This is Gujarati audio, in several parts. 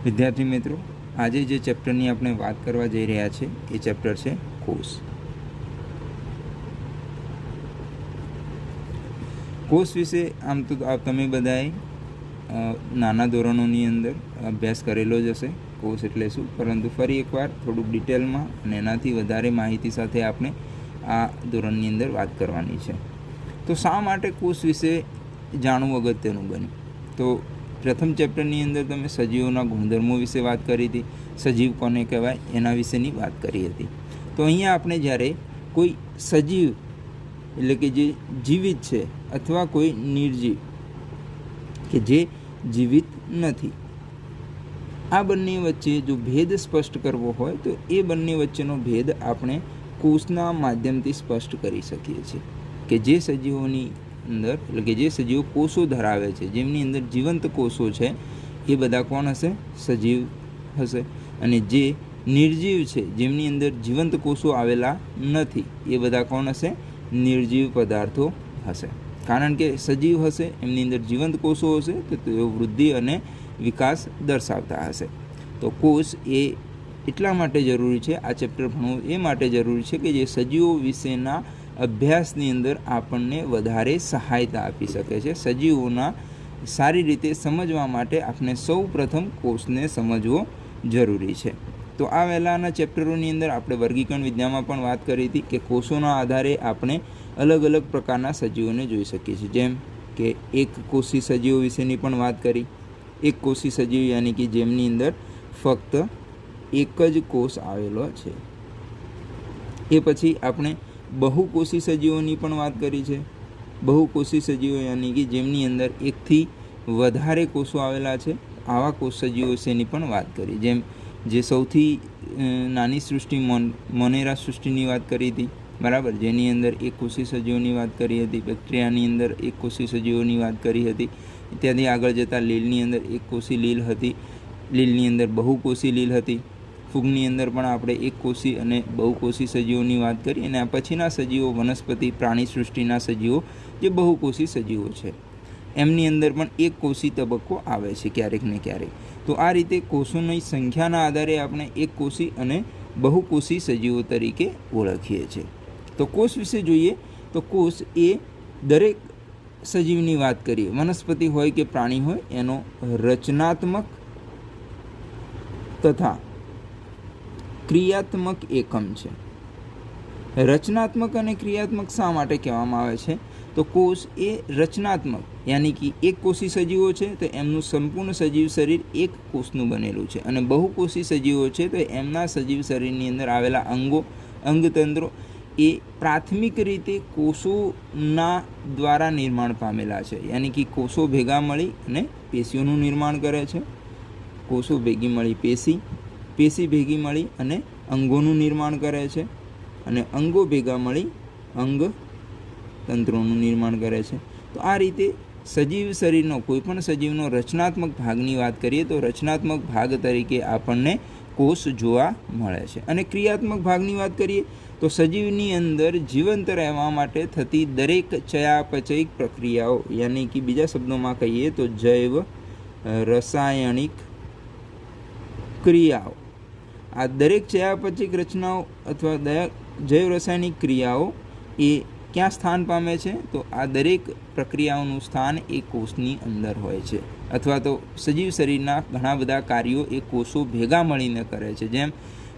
વિદ્યાર્થી મિત્રો, આજે જે ચેપ્ટરની આપણે વાત કરવા જઈ રહ્યા છે એ ચેપ્ટર છે કોષ. કોષ વિશે આમ તો તમે બધાએ નાના ધોરણોની અંદર અભ્યાસ કરેલો જ હશે, કોષ એટલે શું, પરંતુ ફરી એકવાર થોડુંક ડિટેલમાં અને એનાથી વધારે માહિતી સાથે આપણે આ ધોરણની અંદર વાત કરવાની છે. તો શા માટે કોષ વિશે જાણવું અગત્યનું બન્યું? તો પ્રથમ ચેપ્ટરની અંદર તમે સજીવોના ગુણધર્મો વિશે વાત કરી હતી, સજીવ કોને કહેવાય એના વિશેની વાત કરી હતી. તો અહીંયા આપણે જ્યારે કોઈ સજીવ એટલે કે જે જીવિત છે અથવા કોઈ નિર્જીવ કે જે જીવિત નથી, આ બંને વચ્ચે જો ભેદ સ્પષ્ટ કરવો હોય તો એ બંને વચ્ચેનો ભેદ આપણે કોષના માધ્યમથી સ્પષ્ટ કરી શકીએ છીએ. કે જે સજીવોની અંદર એટલે કે જે સજીવો કોષો ધરાવે છે, જેમની અંદર જીવંત કોષો છે, એ બધા કોણ હશે? સજીવ હશે. અને જે નિર્જીવ છે, જેમની અંદર જીવંત કોષો આવેલા નથી, એ બધા કોણ હશે? નિર્જીવ પદાર્થો હશે. કારણ કે સજીવ હશે, એમની અંદર જીવંત કોષો હશે, તો તેઓ વૃદ્ધિ અને વિકાસ દર્શાવતા હશે. તો કોષ એ એટલા માટે જરૂરી છે, આ ચેપ્ટર ભણવું એ માટે જરૂરી છે કે જે સજીવો વિશેના અભ્યાસની અંદર આપણને વધારે સહાયતા આપી શકે છે. સજીવોના સારી રીતે સમજવા માટે આપણે સૌ પ્રથમ કોષને સમજવો જરૂરી છે. તો આ વહેલાના ચેપ્ટરોની અંદર આપણે વર્ગીકરણ વિદ્યામાં પણ વાત કરી હતી કે કોષોના આધારે આપણે અલગ અલગ પ્રકારના સજીવોને જોઈ શકીએ છીએ. જેમ કે એક કોષી સજીવો વિશેની પણ વાત કરી. એક કોષી સજીવ યાની કે જેમની અંદર ફક્ત એક જ કોષ આવેલો છે. એ પછી આપણે બહુકોષી સજીવોની પણ વાત કરી છે. બહુકોષી સજીવો યાની કે જેમની અંદર એકથી વધારે કોષો આવેલા છે, આવા કોષ સજીવો વિશેની પણ વાત કરી. જેમ જે સૌથી નાની સૃષ્ટિ મોનેરા સૃષ્ટિની વાત કરી હતી, બરાબર, જેની અંદર એક કોષી સજીવોની વાત કરી હતી. બેક્ટેરિયાની અંદર એક કોષી સજીવોની વાત કરી હતી. ત્યાંથી આગળ જતાં લીલની અંદર એક કોષી લીલ હતી, લીલની અંદર બહુકોષી લીલ હતી. ફૂગની અંદર પણ આપણે એક કોષી અને બહુકોષી સજીવોની વાત કરી. અને આ પછીના સજીવો વનસ્પતિ પ્રાણી સૃષ્ટિના સજીવો જે બહુકોષી સજીવો છે, એમની અંદર પણ એક કોષી તબક્કો આવે છે ક્યારેક ને ક્યારેક. તો આ રીતે કોષોની સંખ્યાના આધારે આપણે એક કોષી અને બહુકોષી સજીવો તરીકે ઓળખીએ છીએ. તો કોષ વિશે જોઈએ તો કોષ એ દરેક સજીવની વાત કરીએ, વનસ્પતિ હોય કે પ્રાણી હોય, એનો રચનાત્મક તથા ક્રિયાત્મક એકમ છે. રચનાત્મક અને ક્રિયાત્મક શા માટે કહેવામાં આવે છે? તો કોષ એ રચનાત્મક યાની કે એક કોષી સજીવો છે તો એમનું સંપૂર્ણ સજીવ શરીર એક કોષનું બનેલું છે, અને બહુકોષી સજીવો છે તો એમના સજીવ શરીરની અંદર આવેલા અંગો અંગતંત્રો એ પ્રાથમિક રીતે કોષોના દ્વારા નિર્માણ પામેલા છે. યાની કે કોષો ભેગા મળી અને પેશીઓનું નિર્માણ કરે છે. કોષો ભેગી મળી પેશી, પેશી ભેગી મળી અને અંગોનું નિર્માણ કરે છે, અને અંગો ભેગા મળી અંગ તંત્રોનું નિર્માણ કરે છે. તો આ રીતે સજીવ શરીરનો કોઈપણ સજીવનો રચનાત્મક ભાગની વાત કરીએ તો રચનાત્મક ભાગ તરીકે આપણને કોષ જોવા મળે છે. અને ક્રિયાત્મક ભાગની વાત કરીએ તો સજીવની અંદર જીવંત રહેવા માટે થતી દરેક ચયાપચયિક પ્રક્રિયાઓ, યાની કે બીજા શબ્દોમાં કહીએ તો જૈવ રાસાયણિક ક્રિયાઓ, આ દરેક ચયાપચયિક રચનાઓ અથવા જૈવ રાસાયણિક ક્રિયાઓ એ ક્યાં સ્થાન પામે છે? તો આ દરેક પ્રક્રિયાઓનું સ્થાન એ કોષની અંદર હોય છે. અથવા તો સજીવ શરીરના ઘણા બધા કાર્યો એ કોષો ભેગા મળીને કરે છે. જેમ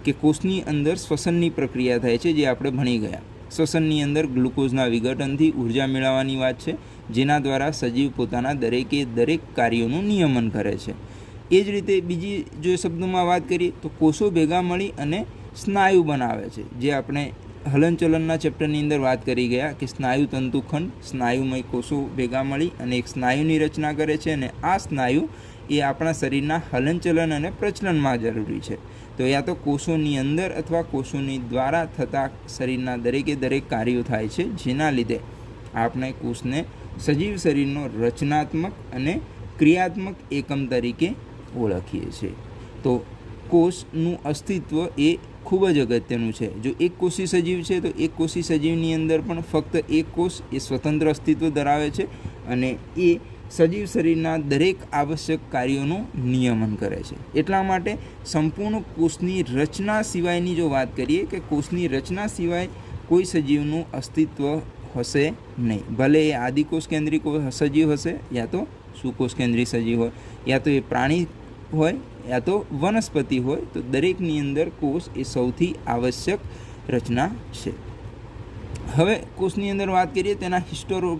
કે કોષની અંદર શ્વસનની પ્રક્રિયા થાય છે, જે આપણે ભણી ગયા. શ્વસનની અંદર ગ્લુકોઝના વિઘટનથી ઉર્જા મેળવવાની વાત છે, જેના દ્વારા સજીવ પોતાના દરેકે દરેક કાર્યોનું નિયમન કરે છે. એ જ રીતે બીજી જો શબ્દોમાં વાત કરીએ તો કોષો ભેગા મળી અને સ્નાયુ બનાવે છે, જે આપણે હલનચલનના ચેપ્ટરની અંદર વાત કરી ગયા કે સ્નાયુ તંતુખંડ, સ્નાયુમય કોષો ભેગા મળી અને એક સ્નાયુની રચના કરે છે. અને આ સ્નાયુ એ આપણા શરીરના હલનચલન અને પ્રચલનમાં જરૂરી છે. તો યા તો કોષોની અંદર અથવા કોષોની દ્વારા થતા શરીરના દરેકે દરેક કાર્યો થાય છે, જેના લીધે આપણે કોષને સજીવ શરીરનો રચનાત્મક અને ક્રિયાત્મક એકમ તરીકે ઓળખીએ છીએ. તો કોષનું અસ્તિત્વ એ ખૂબ જ અગત્યનું છે. જો એક કોષી સજીવ છે તો એક કોષી સજીવની અંદર પણ ફક્ત એક કોષ એ સ્વતંત્ર અસ્તિત્વ ધરાવે છે, અને એ સજીવ શરીરના દરેક આવશ્યક કાર્યોનું નિયમન કરે છે. એટલા માટે સંપૂર્ણ કોષની રચના સિવાયની જો વાત કરીએ કે કોષની રચના સિવાય કોઈ સજીવનું અસ્તિત્વ હશે નહીં. ભલે એ આદિકોષ કેન્દ્રી સજીવ હશે, યા તો સુકોષ કેન્દ્રી સજીવ હોય, યા તો એ પ્રાણી હોય, યા તો વનસ્પતિ હોય, તો દરેકની અંદર કોષ એ સૌથી આવશ્યક રચના છે. હવે કોષની અંદર વાત કરીએ તેના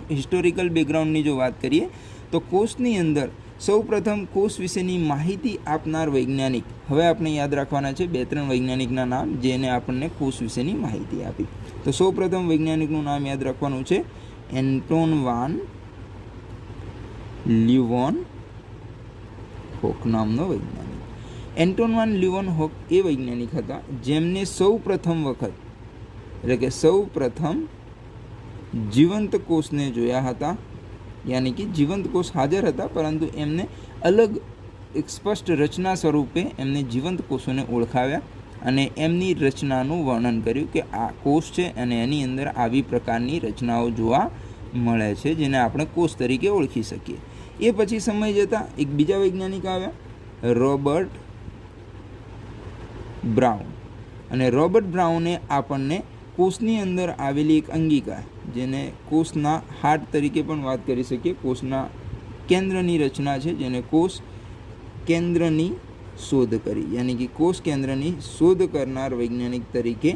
હિસ્ટોરિકલ બેકગ્રાઉન્ડની જો વાત કરીએ તો કોષની અંદર સૌપ્રથમ કોષ વિશેની માહિતી આપનાર વૈજ્ઞાનિક, હવે આપણે યાદ રાખવાના છે 2-3 વૈજ્ઞાનિકના નામ જેને આપણને કોષ વિશેની માહિતી આપી. તો સૌપ્રથમ વૈજ્ઞાનિકનું નામ યાદ રાખવાનું છે એન્ટોન વાન લ્યુવનહોક નામનો વૈજ્ઞાનિક. એન્ટોન વાન લ્યુવનહોક એ વૈજ્ઞાનિક હતા જેમને સૌપ્રથમ વખત, એટલે કે સૌપ્રથમ જીવંત કોષને જોયા હતા. યાની કે જીવંત કોષ હાજર હતા, પરંતુ એમને અલગ એક સ્પષ્ટ રચના સ્વરૂપે એમને જીવંત કોષોને ઓળખાવ્યા અને એમની રચનાનું વર્ણન કર્યું કે આ કોષ છે અને એની અંદર આવી પ્રકારની રચનાઓ જોવા મળે છે જેને આપણે કોષ તરીકે ઓળખી શકીએ. એ પછી સમય જતાં એક બીજા વૈજ્ઞાનિક આવ્યા, રોબર્ટ બ્રાઉન. અને રોબર્ટ બ્રાઉને આપણને કોષની અંદર આવેલી એક અંગિકા, જેને કોષના હાર્ટ તરીકે પણ વાત કરી શકીએ, કોષના કેન્દ્રની રચના છે, જેને કોષ કેન્દ્રની શોધ કરી, યાની કે કોષ કેન્દ્રની શોધ કરનાર વૈજ્ઞાનિક તરીકે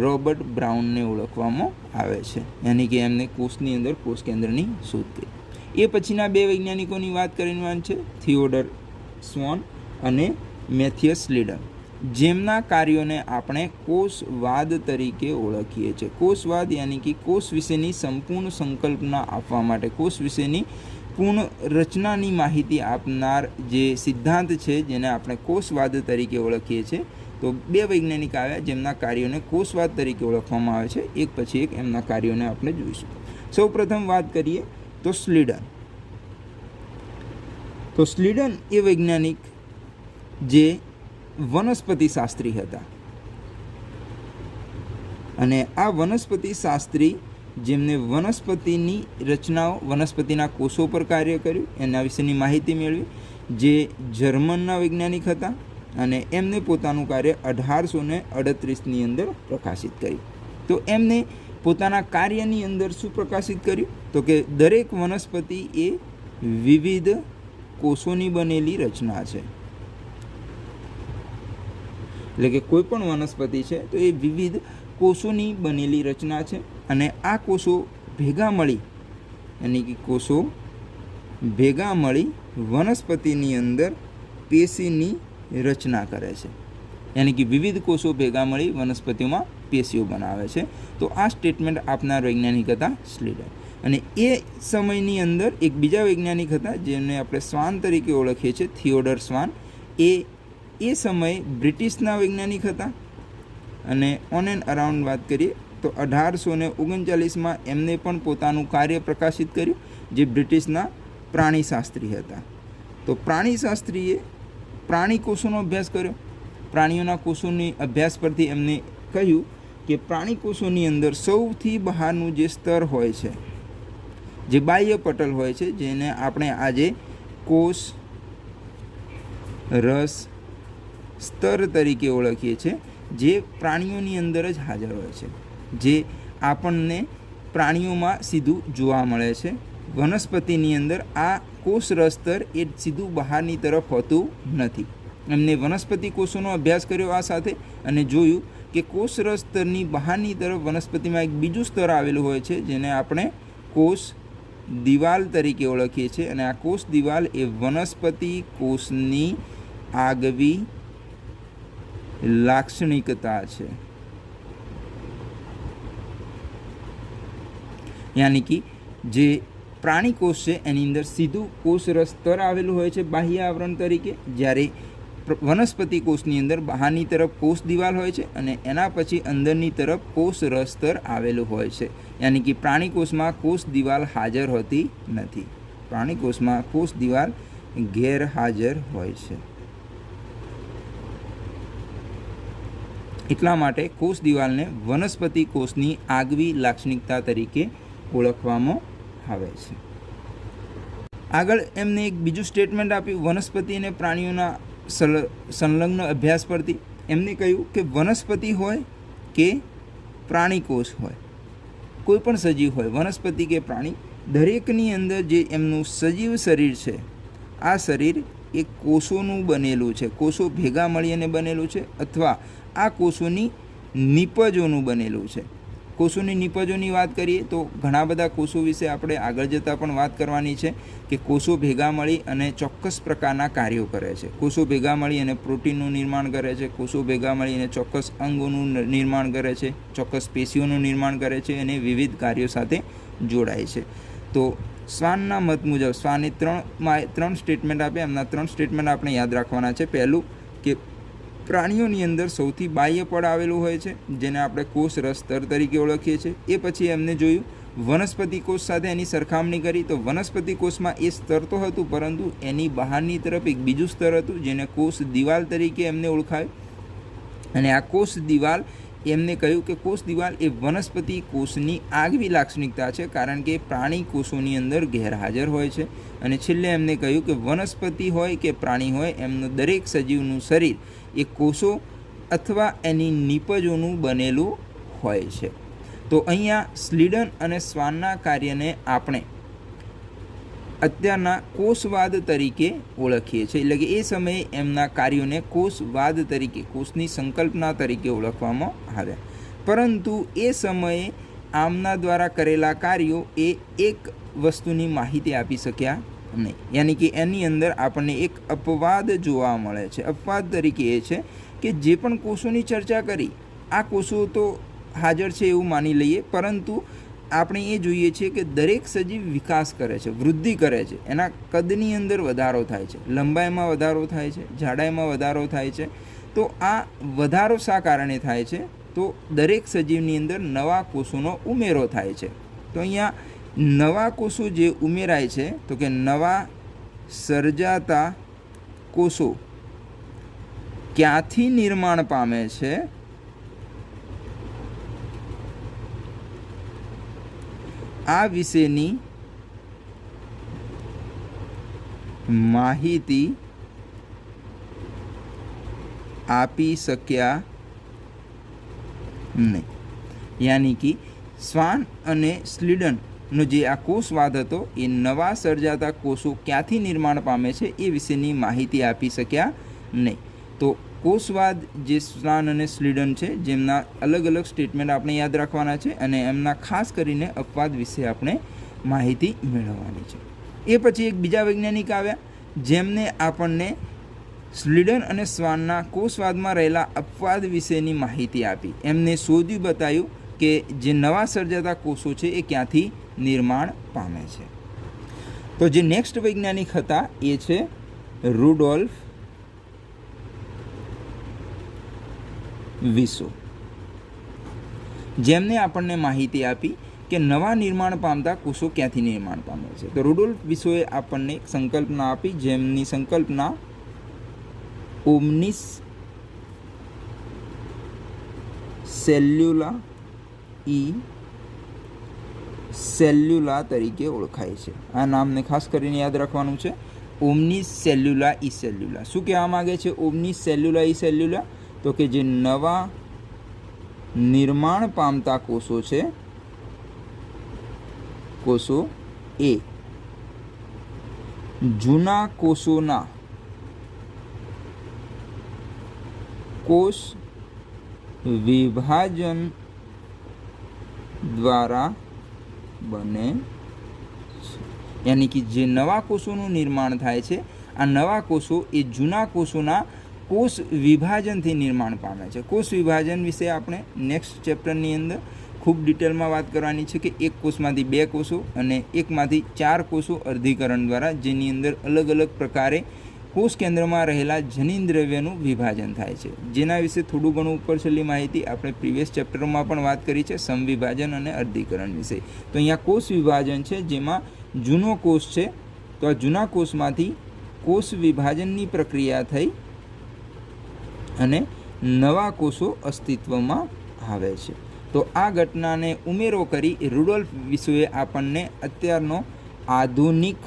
રોબર્ટ બ્રાઉનને ઓળખવામાં આવે છે. યાની કે એમને કોષની અંદર કોષ કેન્દ્રની શોધ કરી. એ પછીના 2 વૈજ્ઞાનિકોની વાત કરવાની છે, થિયોડર સ્વોન અને મેથિયસ સ્લીડર, જેમના કાર્યોને આપણે કોષવાદ તરીકે ઓળખીએ છીએ. કોષવાદ યાની કે કોષ વિશેની સંપૂર્ણ સંકલ્પના આપવા માટે, કોષ વિશેની પૂર્ણ રચનાની માહિતી આપનાર જે સિદ્ધાંત છે જેને આપણે કોષવાદ તરીકે ઓળખીએ છીએ. તો 2 વૈજ્ઞાનિક આવ્યા જેમના કાર્યોને કોષવાદ તરીકે ઓળખવામાં આવે છે. એક પછી એક એમના કાર્યોને આપણે જોઈશું. સૌપ્રથમ વાત કરીએ તો સ્લીડન. તો સ્લીડન એ વૈજ્ઞાનિક જે વનસ્પતિ શાસ્ત્રી હતા અને આ વનસ્પતિ શાસ્ત્રી જેમને વનસ્પતિની રચનાઓ, વનસ્પતિના કોષો પર કાર્ય કર્યું, એના વિશેની માહિતી મેળવી, જે જર્મનના વૈજ્ઞાનિક હતા અને એમને પોતાનું કાર્ય 1838ની અંદર પ્રકાશિત કર્યું. તો એમને પોતાના કાર્યની અંદર શું પ્રકાશિત કર્યું તો કે દરેક વનસ્પતિ એ વિવિધ કોષોની બનેલી રચના છે. એટલે કે કોઈ પણ વનસ્પતિ છે તો એ વિવિધ કોષોની બનેલી રચના છે અને આ કોષો ભેગા મળી, યાની કે કોષો ભેગા મળી વનસ્પતિની અંદર પેશીની રચના કરે છે. યાની કે વિવિધ કોષો ભેગા મળી વનસ્પતિઓમાં પેશીઓ બનાવે છે. તો આ સ્ટેટમેન્ટ આપનાર વૈજ્ઞાનિક હતા સ્લીડર. અને એ સમયની અંદર એક બીજા વૈજ્ઞાનિક હતા જેમને આપણે સ્વાન તરીકે ઓળખીએ છીએ, થિયોડર સ્વાન. એ સમયે બ્રિટિશના વૈજ્ઞાનિક હતા અને ઓન એન્ડ અરાઉન્ડ વાત કરીએ તો 1839માં એમને પણ પોતાનું કાર્ય પ્રકાશિત કર્યું જે બ્રિટિશના પ્રાણીશાસ્ત્રી હતા. તો પ્રાણીશાસ્ત્રીએ પ્રાણી કોષોનો અભ્યાસ કર્યો. પ્રાણીઓના કોષોની અભ્યાસ પરથી એમને કહ્યું કે પ્રાણી કોષોની અંદર સૌથી બહારનું જે સ્તર હોય છે, જે બાહ્ય પટલ હોય છે, જેને આપણે આજે કોષ રસ સ્તર તરીકે ઓળખીએ છીએ, જે પ્રાણીઓની અંદર જ હાજર હોય છે, જે આપણને પ્રાણીઓમાં સીધું જોવા મળે છે. વનસ્પતિની અંદર આ કોષ રસ સ્તર એ સીધું બહારની તરફ હોતું નથી. એમને વનસ્પતિ કોષોનો અભ્યાસ કર્યો આ સાથે અને જોયું કે કોષ રસ સ્તરની બહારની તરફ વનસ્પતિમાં એક બીજું સ્તર આવેલું હોય છે જેને આપણે કોષ દિવાલ તરીકે ઓળખીએ છીએ. અને આ કોષ દિવાલ એ વનસ્પતિ કોષની આગવી લાક્ષણિકતા છે. યાની કે જે પ્રાણી કોષ છે એની અંદર સીધું કોષ રસ સ્તર આવેલું હોય છે બાહ્ય આવરણ તરીકે, જ્યારે વનસ્પતિ કોષની અંદર બહારની તરફ કોષ દિવાલ હોય છે અને એના પછી અંદરની તરફ કોષ રસ સ્તર આવેલું હોય છે. યાની કે પ્રાણી કોષમાં કોષ દિવાલ હાજર હોતી નથી. પ્રાણી કોષમાં કોષ દિવાલ ગેરહાજર હોય છે. એટલા માટે કોષ દિવાલને વનસ્પતિ કોષની આગવી લાક્ષણિકતા તરીકે ઓળખવામાં આવે છે. આગળ એમને એક બીજું સ્ટેટમેન્ટ આપ્યું વનસ્પતિ અને પ્રાણીઓના સંલગ્ન અભ્યાસ પરથી. એમને કહ્યું કે વનસ્પતિ હોય કે પ્રાણી કોષ હોય, કોઈ પણ સજીવ હોય, વનસ્પતિ કે પ્રાણી, દરેકની અંદર જે એમનું સજીવ શરીર છે, આ શરીર એ કોષોનું બનેલું છે, કોષો ભેગા મળીને બનેલું છે, અથવા આ કોષોની નિપજોનું બનેલું છે. કોષોની નિપજોની વાત કરીએ તો ઘણા બધા કોષો વિશે આપણે આગળ જતાં પણ વાત કરવાની છે કે કોષો ભેગા મળી અને ચોક્કસ પ્રકારના કાર્યો કરે છે. કોષો ભેગા મળી અને પ્રોટીનનું નિર્માણ કરે છે, કોષો ભેગા મળી અને ચોક્કસ અંગોનું નિર્માણ કરે છે, ચોક્કસ પેશીઓનું નિર્માણ કરે છે અને વિવિધ કાર્યો સાથે જોડાય છે. તો શ્વાનના મત મુજબ શ્વાને ત્રણ સ્ટેટમેન્ટ આપ્યા. એમના 3 સ્ટેટમેન્ટ આપણે યાદ રાખવાના છે. પહેલું કે પ્રાણીઓની અંદર સૌથી બાહ્ય પડ આવેલું હોય છે, જેને આપણે કોષ રસસ્તર તરીકે ઓળખીએ છીએ. એ પછી એમને જોયું વનસ્પતિ કોષ સાથે એની સરખામણી કરી તો વનસ્પતિ કોષમાં એ સ્તર તો હતું, પરંતુ એની બહારની તરફ એક બીજું સ્તર હતું જેને કોષ દિવાલ તરીકે એમને ઓળખાયું. અને આ કોષ દિવાલ એમને કહ્યું કે કોષ દિવાલ એ વનસ્પતિ કોષની આગવી લાક્ષણિકતા છે, કારણ કે પ્રાણી કોષોની અંદર ગેરહાજર હોય છે. અને છેલ્લે એમને કહ્યું કે વનસ્પતિ હોય કે પ્રાણી હોય, એમનું દરેક સજીવનું શરીર એ કોષો અથવા એની નિપજોનું બનેલું હોય છે. તો અહીંયા સ્લીડન અને શ્વાનના કાર્યને આપણે અત્યારના કોષવાદ તરીકે ઓળખીએ છીએ. એટલે કે એ સમયે એમના કાર્યોને કોષવાદ તરીકે, કોષની સંકલ્પના તરીકે ઓળખવામાં આવ્યા. પરંતુ એ સમયે આમના દ્વારા કરેલા કાર્યો એ એક વસ્તુની માહિતી આપી શક્યા નહીં. યાની કે એની અંદર આપણને એક અપવાદ જોવા મળે છે. અપવાદ તરીકે એ છે કે જે પણ કોષોની ચર્ચા કરી, આ કોષો તો હાજર છે એવું માની લઈએ, પરંતુ આપણે એ જોઈએ છીએ કે દરેક સજીવ વિકાસ કરે છે, વૃદ્ધિ કરે છે, એના કદની અંદર વધારો થાય છે, લંબાઈમાં વધારો થાય છે, જાડાઈમાં વધારો થાય છે. તો આ વધારો શા કારણે થાય છે? તો દરેક સજીવની અંદર નવા કોષોનો ઉમેરો થાય છે. તો અહીંયા નવા કોષો જે ઉમેરાય છે, તો કે નવા સર્જાતા કોષો ક્યાંથી નિર્માણ પામે છે? આ વિશેની માહિતી આપી શક્યા નહીં. યાની કે શ્વાન અને સ્લીડનનો જે આ કોષવાદ હતો એ નવા સર્જાતા કોષો ક્યાંથી નિર્માણ પામે છે એ વિશેની માહિતી આપી શક્યા નહીં. તો કોષવાદ જે શ્વાન અને સ્લીડન છે, જેમના અલગ અલગ સ્ટેટમેન્ટ આપણે યાદ રાખવાના છે અને એમના ખાસ કરીને અપવાદ વિશે આપણે માહિતી મેળવવાની છે. એ પછી એક બીજા વૈજ્ઞાનિક આવ્યા જેમને આપણને સ્લીડન અને શ્વાનના કોષવાદમાં રહેલા અપવાદ વિશેની માહિતી આપી. એમને શોધ્યું, બતાવ્યું કે જે નવા સર્જાતા કોષો છે એ ક્યાંથી નિર્માણ પામે છે. તો જે નેક્સ્ટ વૈજ્ઞાનિક હતા એ છે રુડોલ્ફ વિસો, જેમને આપણને માહિતી આપી કે નવા નિર્માણ પામતા કોષો ક્યાંથી નિર્માણ પામે છે. તો રુડોલ્ફ વિસોએ આપણને એક સંકલ્પના આપી, જેમની સંકલ્પના ઓમ્નિસ સેલ્યુલા સેલ્યુલા તરીકે ઓળખાય છે. આ નામને ખાસ કરીને યાદ રાખવાનું છે. ઓમ્નિસ સેલ્યુલા સેલ્યુલા. શું કહેવા માગે છે ઓમ્નિસ સેલ્યુલા સેલ્યુલા? તો કે જે નવા નિર્માણ પામતા કોષો છે, કોષો એ જૂના કોષોના કોષ વિભાજન દ્વારા બને છે. યાની કે જે નવા કોષોનું નિર્માણ થાય છે, આ નવા કોષો એ જૂના કોષોના કોષ વિભાજનથી નિર્માણ પામે છે. કોષ વિભાજન વિશે આપણે નેક્સ્ટ ચેપ્ટરની અંદર ખૂબ ડિટેલમાં વાત કરવાની છે કે એક કોષમાંથી 2 કોષો અને એકમાંથી 4 કોષો અર્ધીકરણ દ્વારા, જેની અંદર અલગ અલગ પ્રકારે કોષ કેન્દ્રમાં રહેલા જનીન દ્રવ્યનું વિભાજન થાય છે. જેના વિશે થોડું ઘણું ઉપર છેલ્લી માહિતી આપણે પ્રીવિયસ ચેપ્ટરમાં પણ વાત કરી છે, સમવિભાજન અને અર્ધીકરણ વિશે. તો અહીંયા કોષ વિભાજન છે, જેમાં જૂનો કોષ છે, તો આ જૂના કોષમાંથી કોષ વિભાજનની પ્રક્રિયા થઈ અને નવા કોષો અસ્તિત્વમાં આવે છે. તો આ ઘટનાને ઉમેરો કરી રુડોલ્ફ વિસોએ આપણને અત્યારનો આધુનિક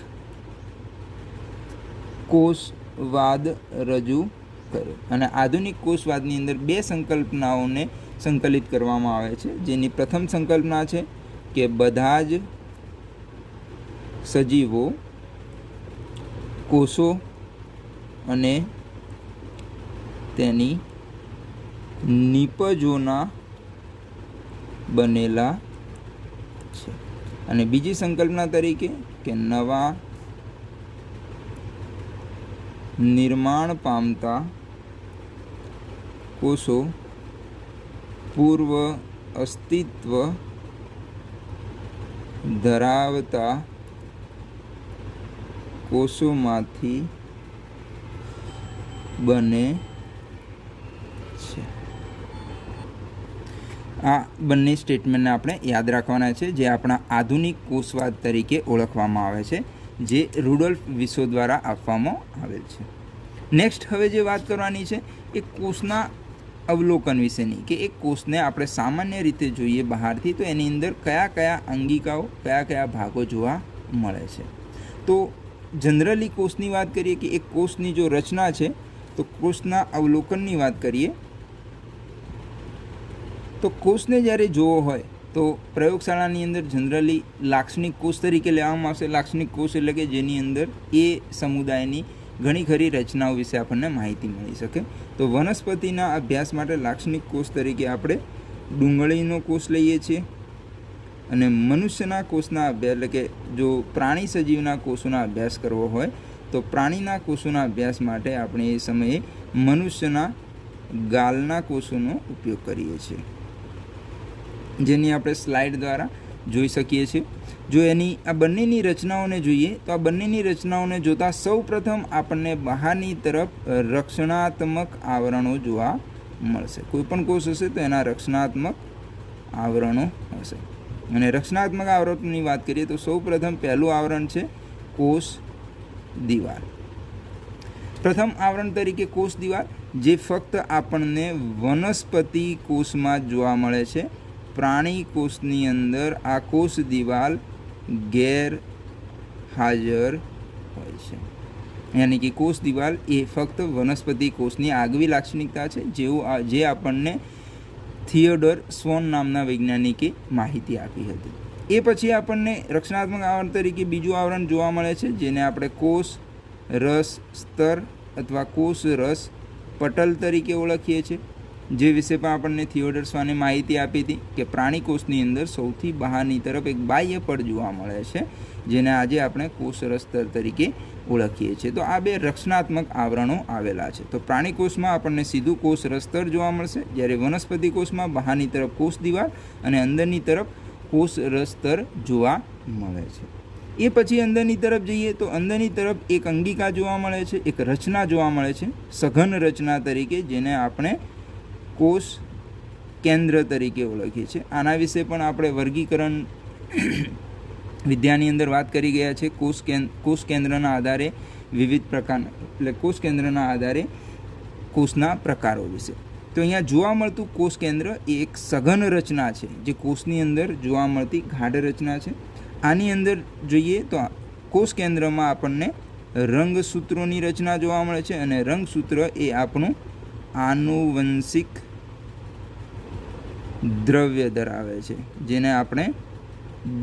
કોષવાદ રજૂ કર્યો. અને આધુનિક કોષવાદની અંદર 2 સંકલ્પનાઓને સંકલિત કરવામાં આવે છે, જેની પ્રથમ સંકલ્પના છે કે બધા જ સજીવો કોષો અને તેની નિપજોના બનેલા છે. અને બીજી સંકલ્પના તરીકે કે નવા નિર્માણ પામતા કોષો પૂર્વ અસ્તિત્વ ધરાવતા કોષોમાંથી બને છે. આ બંને સ્ટેટમેન્ટને આપણે યાદ રાખવાના છે, જે આપણા આધુનિક કોષવાદ તરીકે ઓળખવામાં આવે છે, જે રુડોલ્ફ વિસો દ્વારા આપવામાં આવેલ છે. નેક્સ્ટ હવે જે વાત કરવાની છે એ કોષના અવલોકન વિશેની, કે એક કોષને આપણે સામાન્ય રીતે જોઈએ બહારથી તો એની અંદર કયા કયા અંગિકાઓ, કયા કયા ભાગો જોવા મળે છે. તો જનરલી કોષની વાત કરીએ કે એક કોષની જો રચના છે, તો કોષના અવલોકનની વાત કરીએ તો કોષને જ્યારે જોવો હોય તો પ્રયોગશાળાની અંદર જનરલી લાક્ષણિક કોષ તરીકે લેવામાં આવશે. લાક્ષણિક કોષ એટલે કે જેની અંદર એ સમુદાયની ઘણી ખરી રચનાઓ વિશે આપણને માહિતી મળી શકે. તો વનસ્પતિના અભ્યાસ માટે લાક્ષણિક કોષ તરીકે આપણે ડુંગળીનો કોષ લઈએ છીએ. અને મનુષ્યના કોષના અભ્યાસ એટલે કે જો પ્રાણી સજીવના કોષોના અભ્યાસ કરવો હોય તો પ્રાણીના કોષોના અભ્યાસ માટે આપણે એ સમયે મનુષ્યના ગાલના કોષોનો ઉપયોગ કરીએ છીએ, જેની આપણે સ્લાઇડ દ્વારા જોઈ શકીએ છીએ. જો એની આ બંનેની રચનાઓને જોઈએ તો આ બંનેની રચનાઓને જોતાં સૌ પ્રથમ આપણને બહારની તરફ રક્ષણાત્મક આવરણો જોવા મળશે. કોઈ પણ કોષ હશે તો એના રક્ષણાત્મક આવરણો હશે. અને રક્ષણાત્મક આવરણની વાત કરીએ તો સૌ પ્રથમ પહેલું આવરણ છે કોષ દિવાલ. પ્રથમ આવરણ તરીકે કોષ દિવાલ, જે ફક્ત આપણને વનસ્પતિ કોષમાં જ જોવા મળે છે. પ્રાણી કોષની અંદર આ કોષ દિવાલ ગેરહાજર હોય છે. યાની કે કોષ દિવાલ એ ફક્ત વનસ્પતિ કોષની આગવી લાક્ષણિકતા છે, જે આપણને થિયોડોર સ્વોન નામના વૈજ્ઞાનિકે માહિતી આપી હતી. એ પછી આપણને રક્ષણાત્મક આવરણ તરીકે બીજું આવરણ જોવા મળે છે, જેને આપણે કોષ રસ સ્તર અથવા કોષ રસ પટલ તરીકે ઓળખીએ છીએ, જે વિશે પણ આપણને થિયોડોર સ્વાને માહિતી આપી હતી કે પ્રાણી કોષની અંદર સૌથી બહારની તરફ એક બાહ્ય પડ જોવા મળે છે, જેને આજે આપણે કોષ રસ સ્તર તરીકે ઓળખીએ છીએ. તો આ 2 રક્ષણાત્મક આવરણો આવેલા છે. તો પ્રાણી કોષમાં આપણને સીધું કોષ રસ સ્તર જોવા મળશે, જ્યારે વનસ્પતિ કોષમાં બહારની તરફ કોષ દિવાલ અને અંદરની તરફ કોષ રસ સ્તર જોવા મળે છે. એ પછી અંદરની તરફ જઈએ તો અંદરની તરફ એક અંગિકા જોવા મળે છે, એક રચના જોવા મળે છે સઘન રચના તરીકે, જેને આપણે કોષ કેન્દ્ર તરીકે ઓળખીએ છીએ. આના વિશે પણ આપણે વર્ગીકરણ વિદ્યાની અંદર વાત કરી ગયા છે. કોષ કેન્દ્રના આધારે વિવિધ પ્રકારના એટલે કોષ કેન્દ્રના આધારે કોષના પ્રકારો વિશે. તો અહીંયા જોવા મળતું કોષ કેન્દ્ર એ એક સઘન રચના છે, જે કોષની અંદર જોવા મળતી ગાઢ રચના છે. આની અંદર જોઈએ તો કોષ કેન્દ્રમાં આપણને રંગસૂત્રોની રચના જોવા મળે છે, અને રંગસૂત્ર એ આપણું આનુવંશિક દ્રવ્ય ધરાવે છે, જેને આપણે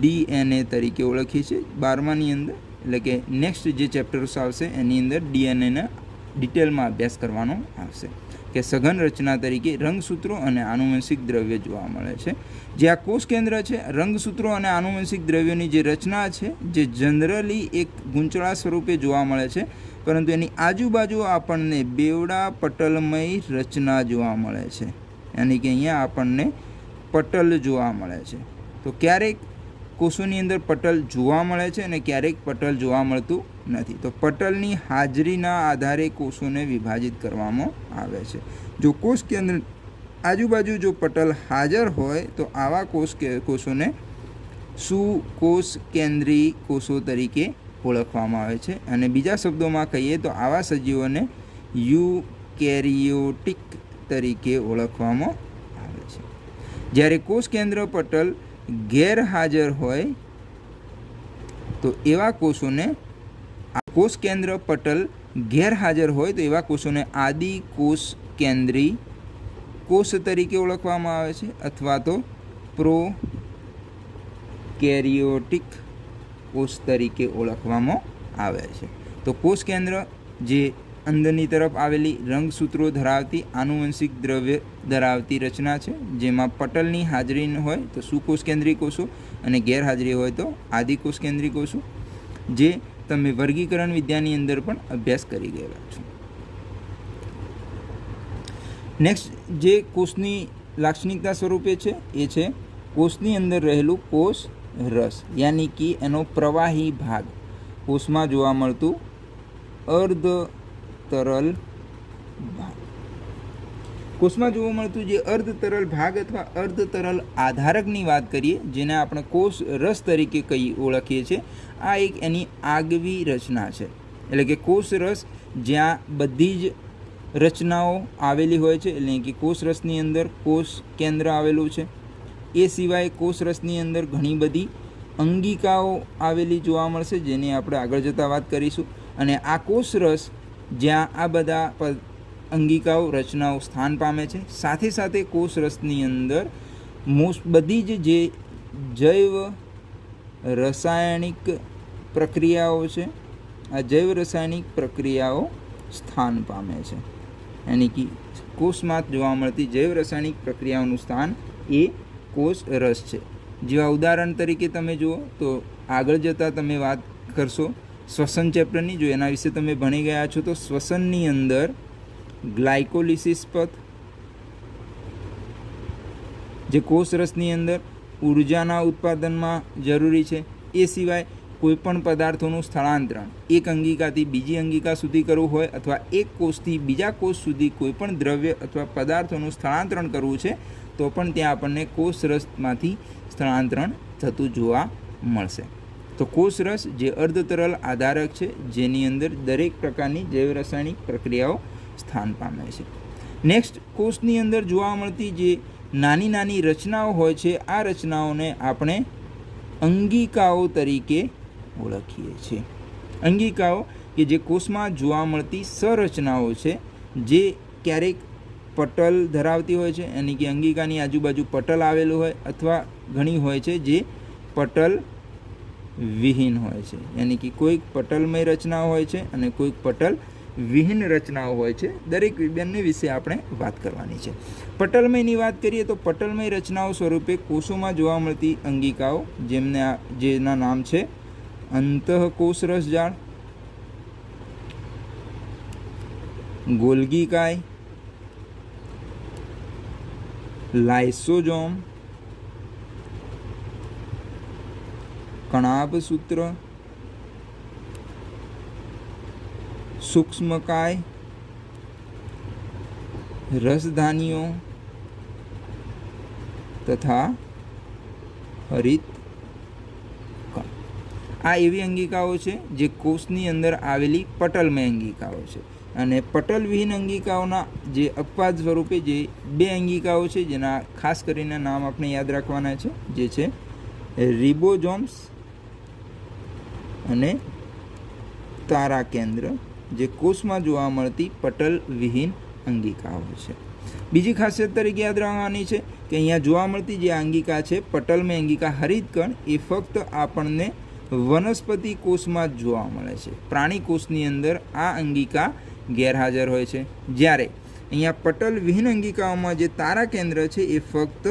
DNA તરીકે ઓળખીએ છીએ. 12માની અંદર એટલે કે નેક્સ્ટ જે ચેપ્ટર્સ આવશે એની અંદર DNAના ડિટેલમાં અભ્યાસ કરવાનો આવશે કે સઘન રચના તરીકે રંગસૂત્રો અને આનુવંશિક દ્રવ્ય જોવા મળે છે. જે આ કોષ કેન્દ્ર છે, રંગસૂત્રો અને આનુવંશિક દ્રવ્યોની જે રચના છે, જે જનરલી એક ગૂંચળા સ્વરૂપે જોવા મળે છે, પરંતુ એની આજુબાજુ આપણને બેવડા પટલમય રચના જોવા મળે છે. યાની કે અહીંયા આપણને પટલ જોવા મળે છે. તો ક્યારેક કોષોની અંદર પટલ જોવા મળે છે અને ક્યારેક પટલ જોવા મળતું નથી. તો પટલની હાજરીના આધારે કોષોને વિભાજિત કરવામાં આવે છે. જો કોષ કેન્દ્ર આજુબાજુ જો પટલ હાજર હોય તો આવા કોષોને સુકોષ કેન્દ્રી કોષો તરીકે ઓળખવામાં આવે છે. અને બીજા શબ્દોમાં કહીએ તો આવા સજીવોને યુકેરિયોટિક તરીકે ઓળખવામાં આવે છે. જ્યારે કોષ કેન્દ્ર પટલ ગેરહાજર હોય તો એવા કોષોને કોષ કેન્દ્ર પટલ ગેરહાજર હોય તો એવા કોષોને આદિ કોષ કેન્દ્રી કોષ તરીકે ઓળખવામાં આવે છે અથવા તો પ્રોકેરિયોટિક કોષ તરીકે ઓળખવામાં આવે છે. તો કોષ કેન્દ્ર જે અંદરની તરફ આવેલી રંગસૂત્રો ધરાવતી આનુવંશિક દ્રવ્ય ધરાવતી રચના છે, જેમાં પટલની હાજરી હોય તો સુકોષ કેન્દ્રી કોષો અને ગેરહાજરી હોય તો આદિકોષ કેન્દ્રી કોષો, જે તમે વર્ગીકરણ વિદ્યાની અંદર પણ અભ્યાસ કરી ગયેલા છો. નેક્સ્ટ જે કોષની લાક્ષણિકતા સ્વરૂપે છે એ છે કોષની અંદર રહેલું કોષ રસ, યાની કે એનો પ્રવાહી ભાગ, કોષમાં જોવા મળતું અર્ધ તરલ ભાગ. કોષમાં જોવા મળતું જે અર્ધ તરલ ભાગ અથવા અર્ધ તરલ આધારકની વાત કરીએ, જેને આપણે કોષ રસ તરીકે ઓળખીએ છીએ, આ એક એની આગવી રચના છે. એટલે કે કોષ રસ જ્યાં બધી જ રચનાઓ આવેલી હોય છે, એટલે કે કોષ રસની અંદર કોષ કેન્દ્ર આવેલું છે. એ સિવાય કોષ રસની અંદર ઘણી બધી અંગિકાઓ આવેલી જોવા મળશે, જેની આપણે આગળ જતાં વાત કરીશું. અને આ કોષ રસ જ્યાં આ બધા અંગિકાઓ રચનાઓ સ્થાન પામે છે, સાથે સાથે કોષ રસની અંદર બધી જ જે જૈવ રાસાયણિક પ્રક્રિયાઓ છે, આ જૈવ રાસાયણિક પ્રક્રિયાઓ સ્થાન પામે છે. યાની કે કોષમાં જોવા મળતી જૈવ રાસાયણિક પ્રક્રિયાઓનું સ્થાન એ કોષ રસ છે. જેવા ઉદાહરણ તરીકે તમે જુઓ તો આગળ જતાં તમે વાત કરશો શ્વસન ચેપ્ટરની, જો એના વિશે તમે ભણી ગયા છો તો શ્વસનની અંદર ગ્લાયકોલિસિસ પથ, જે કોષ રસની અંદર ઉર્જાના ઉત્પાદનમાં જરૂરી છે. એ સિવાય કોઈપણ પદાર્થોનું સ્થળાંતરણ એક અંગિકાથી બીજી અંગિકા સુધી કરવું હોય અથવા એક કોષથી બીજા કોષ સુધી કોઈપણ દ્રવ્ય અથવા પદાર્થોનું સ્થળાંતરણ કરવું છે તો પણ ત્યાં આપણને કોષ રસમાંથી સ્થળાંતરણ થતું જોવા મળશે. તો કોષ રસ જે અર્ધતરલ આધારક છે, જેની અંદર દરેક પ્રકારની જૈવ રાસાયણિક પ્રક્રિયાઓ સ્થાન પામે છે. નેક્સ્ટ, કોષની અંદર જોવા મળતી જે નાની નાની રચનાઓ હોય છે, આ રચનાઓને આપણે અંગિકાઓ તરીકે ઓળખીએ છીએ. અંગિકાઓ કે જે કોષમાં જોવા મળતી સંરચનાઓ છે, જે ક્યારેક પટલ ધરાવતી હોય છે, યાની કે અંગિકાની આજુબાજુ પટલ આવેલું હોય, અથવા ઘણી હોય છે જે પટલ વિહીન હોય છે, યાની કે કોઈક પટલમય રચનાઓ હોય છે અને કોઈક પટલ વિહીન રચનાઓ હોય છે. દરેક બંને વિશે આપણે વાત કરવાની છે. પટલમયની વાત કરીએ તો પટલમય રચનાઓ સ્વરૂપે કોષોમાં જોવા મળતી અંગિકાઓ, જેના નામ છે અંતઃકોષ રસજાળ, ગોલ્ગી કાય, લાઇસોસોમ, કણાભસૂત્ર, સૂક્ષ્મકાય, રસધાનીઓ તથા હરિત. આ એવી અંગિકાઓ છે જે કોષની અંદર આવેલી પટલમય અંગિકાઓ છે. અને પટલ વિહીન અંગિકાઓના જે અપવાદ સ્વરૂપે જે બે અંગિકાઓ છે, જેના ખાસ કરીને નામ આપણે યાદ રાખવાના છે, જે છે રિબોઝોમ્સ અને તારા કેન્દ્ર, જે કોષમાં જોવા મળતી પટલ વિહીન અંગિકાઓ છે. બીજી ખાસિયત તરીકે યાદ રાખવાની છે કે અહીંયા જોવા મળતી જે અંગિકા છે પટલમય અંગિકા હરિતકણ, એ ફક્ત આપણને વનસ્પતિ કોષમાં જ જોવા મળે છે. પ્રાણી કોષની અંદર આ અંગિકા ગેરહાજર હોય છે. જ્યારે અહીંયા પટલ વિહીન અંગિકાઓમાં જે તારા કેન્દ્ર છે એ ફક્ત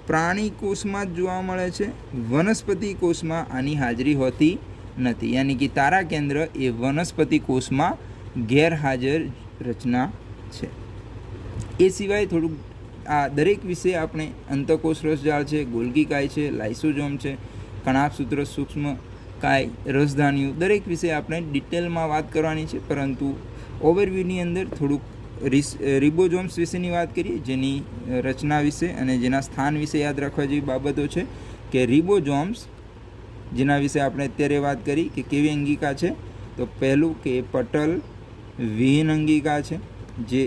પ્રાણી કોષમાં જ જોવા મળે છે. વનસ્પતિ કોષમાં આની હાજરી હોતી નથી, યાની કે તારા કેન્દ્ર એ વનસ્પતિ કોષમાં ગેરહાજર રચના છે. એ સિવાય થોડુંક આ દરેક વિશે આપણે અંતઃકોષ રસજાળ છે, ગોલ્ગી કાય છે, લાઇસોસોમ છે, કણાભસૂત્ર, સૂક્ષ્મ કાય, રસધાનીઓ, દરેક વિશે આપણે ડિટેલમાં વાત કરવાની છે. પરંતુ ઓવરવ્યૂની અંદર થોડુંક રિબોઝોમ્સ વિશેની વાત કરીએ, જેની રચના વિશે અને જેના સ્થાન વિશે યાદ રાખવા જેવી બાબતો છે. કે રિબોઝોમ્સ, જેના વિશે આપણે અત્યારે વાત કરી કે કેવી અંગિકા છે, તો પહેલું કે પટલ વિહીન અંગિકા છે, જે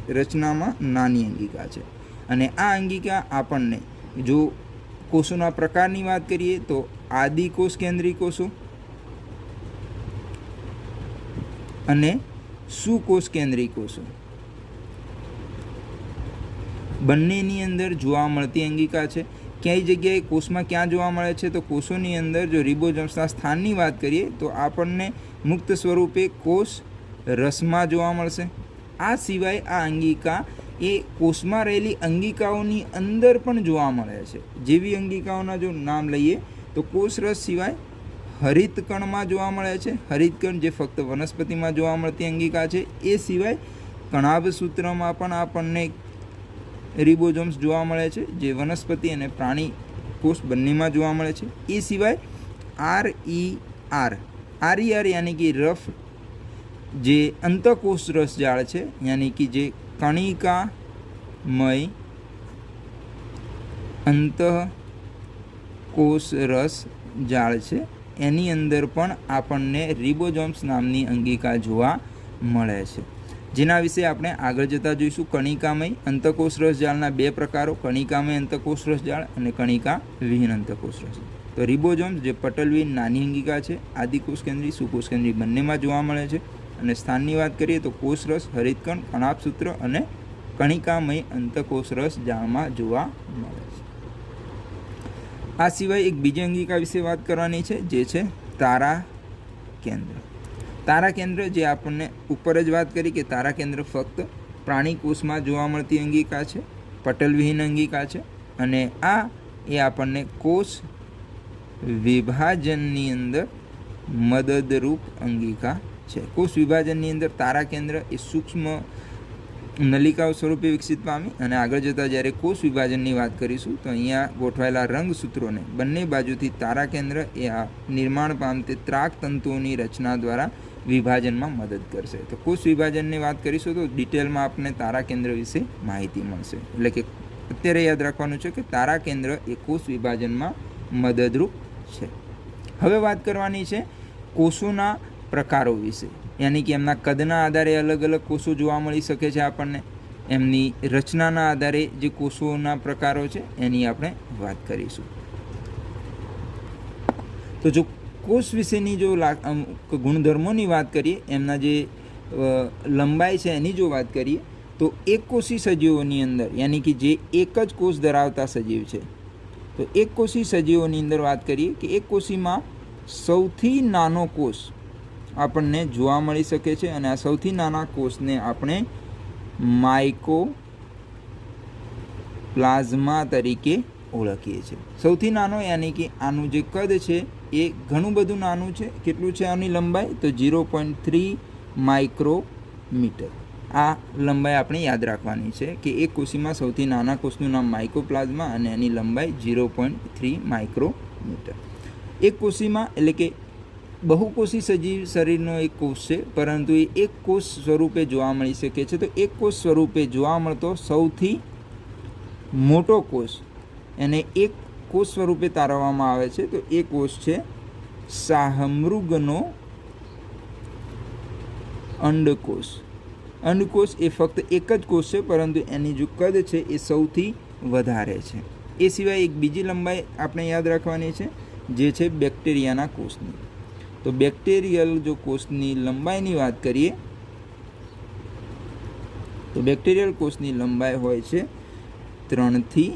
રચનામાં નાની અંગિકા છે. અને આ અંગિકા આપણને જો કોષોના પ્રકારની વાત કરીએ તો આદિકોષ કેન્દ્રી કોષો અને સુકોષ કેન્દ્રી કોષો. બંનેની અંદર જોવા મળતી અંગિકા છે. કઈ જગ્યાએ કોષમાં ક્યાં જોવા મળે છે? તો કોષોની અંદર જો રિબોઝોમ્સના સ્થાનની વાત કરીએ તો આપણને મુક્ત સ્વરૂપે કોષ રસમાં જોવા મળશે. આ સિવાય આ અંગિકા એ કોષમાં રહેલી અંગિકાઓની અંદર પણ જોવા મળે છે. જેવી અંગિકાઓના જો નામ લઈએ તો કોષરસ સિવાય હરિતકણમાં જોવા મળે છે. હરિતકણ જે ફક્ત વનસ્પતિમાં જોવા મળતી અંગિકા છે. એ સિવાય કણાભ સૂત્રમાં પણ આપણને રિબોઝોમ્સ જોવા મળે છે, જે વનસ્પતિ અને પ્રાણી કોષ બંનેમાં જોવા મળે છે. એ સિવાય RER યાની કે રફ જે અંતઃકોષ રસ જાળ છે, યાની કે જે કણિકામય અંતઃકોષ રસ જાળ છે, એની અંદર પણ આપણને રિબોઝોમ્સ નામની અંગિકા જોવા મળે છે. જેના વિશે આપણે આગળ જતાં જોઈશું. કણિકામય અંતઃકોષ રસ જાળના બે પ્રકારો, કણિકામય અંતઃકોષ રસ જાળ અને કણિકા વિહીન અંતઃકોષ રસ. તો રિબોઝોમ્સ જે પટલવિહીન નાની અંગિકા છે, આદિકોષ કેન્દ્રી સુકોષ કેન્દ્રી બંનેમાં જોવા મળે છે. અને સ્થાનની વાત કરીએ તો કોષરસ, હરિતકણ, કણાભસૂત્ર અને કણિકામય અંતઃકોષ રસ જાળમાં જોવા મળે છે. આ સિવાય એક બીજી અંગિકા વિશે વાત કરવાની છે, જે છે તારા કેન્દ્ર. તારા કેન્દ્ર જે આપણને ઉપર જ વાત કરી કે તારા કેન્દ્ર ફક્ત પ્રાણી કોષમાં જોવા મળતી અંગિકા છે, પટલવિહીન અંગિકા છે. અને આ એ આપણને કોષ વિભાજનની અંદર મદદરૂપ અંગિકા છે. કોષ વિભાજનની અંદર તારા કેન્દ્ર એ સૂક્ષ્મ નલિકાઓ સ્વરૂપે વિકસિત પામી અને આગળ જતાં જ્યારે કોષ વિભાજનની વાત કરીશું તો અહીંયા ગોઠવાયેલા રંગસૂત્રોને બંને બાજુથી તારા કેન્દ્ર એ આ નિર્માણ પામતે ત્રાક તંતુઓની રચના દ્વારા વિભાજનમાં મદદ કરશે. તો કોષ વિભાજનની વાત કરીશું તો ડિટેલમાં આપણને તારા કેન્દ્ર વિશે માહિતી મળશે. એટલે કે અત્યારે યાદ રાખવાનું છે કે તારા કેન્દ્ર એ કોષ વિભાજનમાં મદદરૂપ છે. હવે વાત કરવાની છે કોષોના પ્રકારો વિશે, યાની કે એમના કદના આધારે અલગ અલગ કોષો જોવા મળી શકે છે આપણને. એમની રચનાના આધારે જે કોષોના પ્રકારો છે એની આપણે વાત કરીશું. તો જો કોષ વિશેની જો ગુણધર્મોની વાત કરીએ, એમના જે લંબાઈ છે એની જો વાત કરીએ તો એકકોષી સજીવોની અંદર, યાની કે જે એક જ કોષ ધરાવતા સજીવ છે, તો એકકોષી સજીવોની અંદર વાત કરીએ કે એક કોષીમાં સૌથી નાનો કોષ આપણને જોવા મળી શકે છે. અને આ સૌથી નાના કોષને આપણે માઇકોપ્લાઝમા તરીકે ઓળખીએ છીએ. સૌથી નાનો યાની કે આનું જે કદ છે એ ઘણું બધું નાનું છે. કેટલું છે આની લંબાઈ? તો 0.3 માઇક્રોમીટર. આ લંબાઈ આપણે યાદ રાખવાની છે કે એક કોષીમાં સૌથી નાના કોષનું નામ માઇકોપ્લાઝમા અને એની લંબાઈ 0.3 માઇક્રોમીટર. એક કોષીમાં એટલે કે બહુકોષી સજીવ શરીરનો એક કોષ છે, પરંતુ એ એક કોષ સ્વરૂપે જોવા મળી શકે છે. તો એક કોષ સ્વરૂપે જોવા મળતો સૌથી મોટો કોષ એને એક કોષ સ્વરૂપે તારવવામાં આવે છે. તો એ કોષ છે શાહમૃગનો અંડકોષ. અંડકોષ એ ફક્ત એક જ કોષ છે, પરંતુ એની જો કદ છે એ સૌથી વધારે છે. એ સિવાય એક બીજી લંબાઈ આપણે યાદ રાખવાની છે, જે છે બેક્ટેરિયાના કોષની. તો બેક્ટેરિયલ જો કોષની લંબાઈની વાત કરીએ તો બેક્ટેરિયલ કોષની લંબાઈ હોય છે 3 થી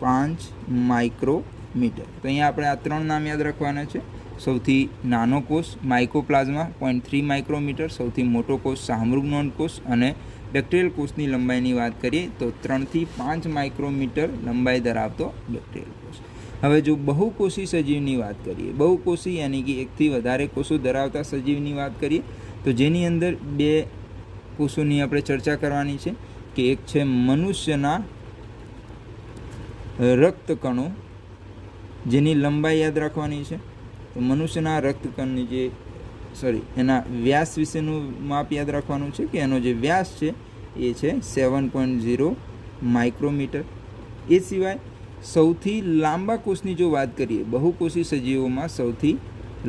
5 માઇક્રોમીટર. તો અહીંયા આપણે આ ત્રણ નામ યાદ રાખવાના છે. સૌથી નાનો કોષ માઇકોપ્લાઝમા 0.3 માઇક્રોમીટર, સૌથી મોટો કોષ શાહમૃગનો કોષ, અને બેક્ટેરિયલ કોષની લંબાઈની વાત કરીએ તો 3 થી 5 માઇક્રોમીટર લંબાઈ ધરાવતો બેક્ટેરિયલ કોષ. હવે જો બહુકોષી સજીવની વાત કરીએ, બહુકોષી યાની કે એકથી વધારે કોષો ધરાવતા સજીવની વાત કરીએ તો જેની અંદર બે કોષોની આપણે ચર્ચા કરવાની છે કે એક છે મનુષ્યના રક્તકણો, જેની લંબાઈ યાદ રાખવાની છે. તો મનુષ્યના રક્તકણની એના વ્યાસ વિશેનું માપ યાદ રાખવાનું છે કે એનો જે વ્યાસ છે એ છે 7.0 માઇક્રોમીટર. એ સિવાય સૌથી લાંબા કોષની જો વાત કરીએ, બહુકોષી સજીવોમાં સૌથી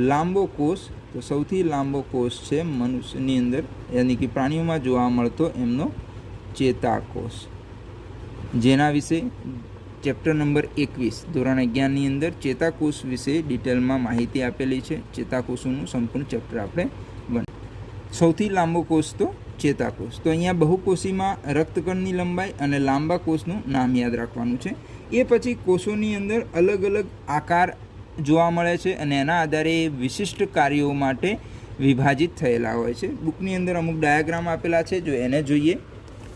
લાંબો કોષ, તો સૌથી લાંબો કોષ છે મનુષ્યની અંદર યાની કે પ્રાણીઓમાં જોવા મળતો એમનો ચેતાકોષ, જેના વિશે ચેપ્ટર નંબર 21 ધોરણ 11ની અંદર ચેતાકોષ વિશે ડિટેલમાં માહિતી આપેલી છે. ચેતાકોષોનું સંપૂર્ણ ચેપ્ટર આપણે સૌથી લાંબો કોષ તો ચેતાકોષ. તો અહીંયા બહુકોષીમાં રક્તકણની લંબાઈ અને લાંબા કોષનું નામ યાદ રાખવાનું છે. એ પછી કોષોની અંદર અલગ અલગ આકાર જોવા મળે છે અને એના આધારે એ વિશિષ્ટ કાર્યો માટે વિભાજિત થયેલા હોય છે. બુકની અંદર અમુક ડાયાગ્રામ આપેલા છે, જો એને જોઈએ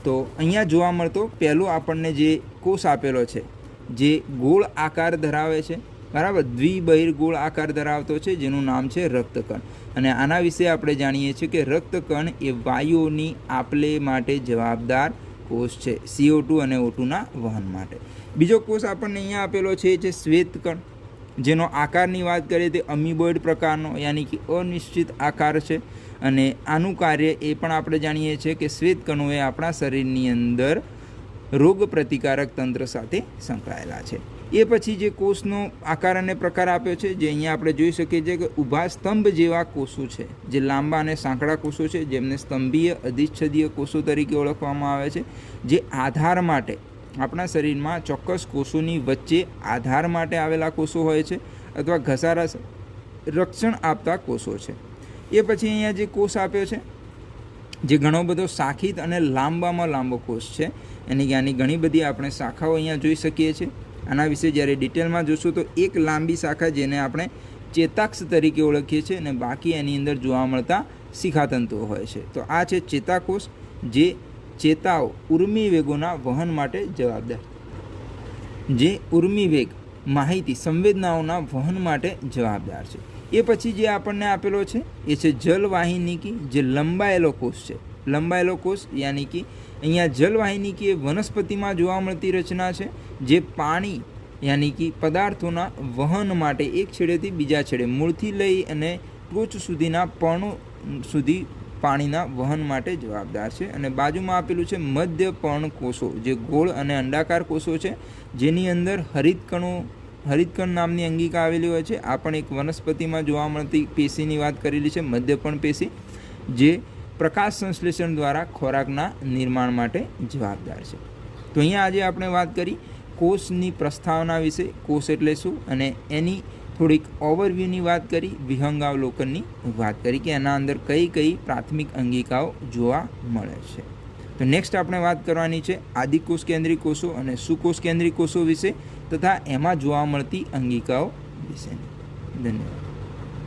તો અહીંયા જોવા મળતો પહેલો આપણને જે કોષ આપેલો છે જે ગોળ આકાર ધરાવે છે, બરાબર, દ્વિબહિર્ગોળ આકાર ધરાવતો છે, જેનું નામ છે રક્તકણ. અને આના વિશે આપણે જાણીએ છીએ કે રક્તકણ એ વાયુઓની આપલે માટે જવાબદાર કોષ છે, CO2 અને O2ના વહન માટે. બીજો કોષ આપણને અહીંયા આપેલો છે એ છે શ્વેતકણ, જેનો આકારની વાત કરીએ તો અમીબોઇડ પ્રકારનો, યાની કે અનિશ્ચિત આકાર છે. અને આનું કાર્ય એ પણ આપણે જાણીએ છીએ કે શ્વેતકણો એ આપણા શરીરની અંદર રોગ પ્રતિકારક તંત્ર સાથે સંકળાયેલા છે. એ પછી જે કોષનો આકાર અને પ્રકાર આપ્યો છે, જે અહીંયા આપણે જોઈ શકીએ છીએ કે ઊભા સ્તંભ જેવા કોષો છે, જે લાંબા અને સાંકડા કોષો છે, જેમને સ્તંભીય અધિચ્છદીય કોષો તરીકે ઓળખવામાં આવે છે, જે આધાર માટે આપણા શરીરમાં ચોક્કસ કોષોની વચ્ચે આધાર માટે આવેલા કોષો હોય છે અથવા ઘસારા રક્ષણ આપતા કોષો છે. એ પછી અહીંયા જે કોષ આપ્યો છે જે ઘણો બધો શાખિત અને લાંબામાં લાંબો કોષ છે, એની આની ઘણી બધી આપણે શાખાઓ અહીંયા જોઈ શકીએ છીએ. આના વિશે જ્યારે ડિટેલમાં જોશું તો એક લાંબી શાખા જેને આપણે ચેતાક્ષ તરીકે ઓળખીએ છીએ અને બાકી એની અંદર જોવા મળતા શિખાતંતુઓ હોય છે. તો આ છે ચેતાકોષ, જે ચેતાઓ ઉર્મી વેગોના વહન માટે જવાબદાર, જે ઉર્મી વેગ માહિતી સંવેદનાઓના વહન માટે જવાબદાર છે. એ પછી જે આપણને આપેલો છે એ છે જલવાહિનીકી, જે લંબાયેલો કોષ છે. લંબાયેલો કોષ યાની કે અહીંયા જલવાહિનીકી એ વનસ્પતિમાં જોવા મળતી રચના છે, જે પાણી યાની કે પદાર્થોના વહન માટે એક છેડેથી બીજા છેડે, મૂળથી લઈ અને ટોચ સુધીના પર્ણો સુધી પાણીના વહન માટે જવાબદાર છે. અને બાજુમાં આપેલું છે મધ્ય પર્ણ કોષો, જે ગોળ અને અંડાકાર કોષો છે, જેની અંદર હરિતકણ નામની અંગિકા આવેલી હોય છે. આ પણ એક વનસ્પતિમાં જોવા મળતી પેશીની વાત કરેલી છે, મધ્યપર્ણ પેશી, જે પ્રકાશ સંશ્લેષણ દ્વારા ખોરાકના નિર્માણ માટે જવાબદાર છે. તો અહીંયા આજે આપણે વાત કરી કોષની પ્રસ્તાવના વિશે, કોષ એટલે શું, અને એની થોડીક ઓવરવ્યૂની વાત કરી, વિહંગાવલોકનની વાત કરી કે એના અંદર કઈ કઈ પ્રાથમિક અંગિકાઓ જોવા મળે છે. તો નેક્સ્ટ આપણે વાત કરવાની છે આદિકોષ કેન્દ્રી કોષો અને સુકોષ કેન્દ્રી કોષો વિશે તથા એમાં જોવા મળતી અંગિકાઓ વિશેની. ધન્યવાદ.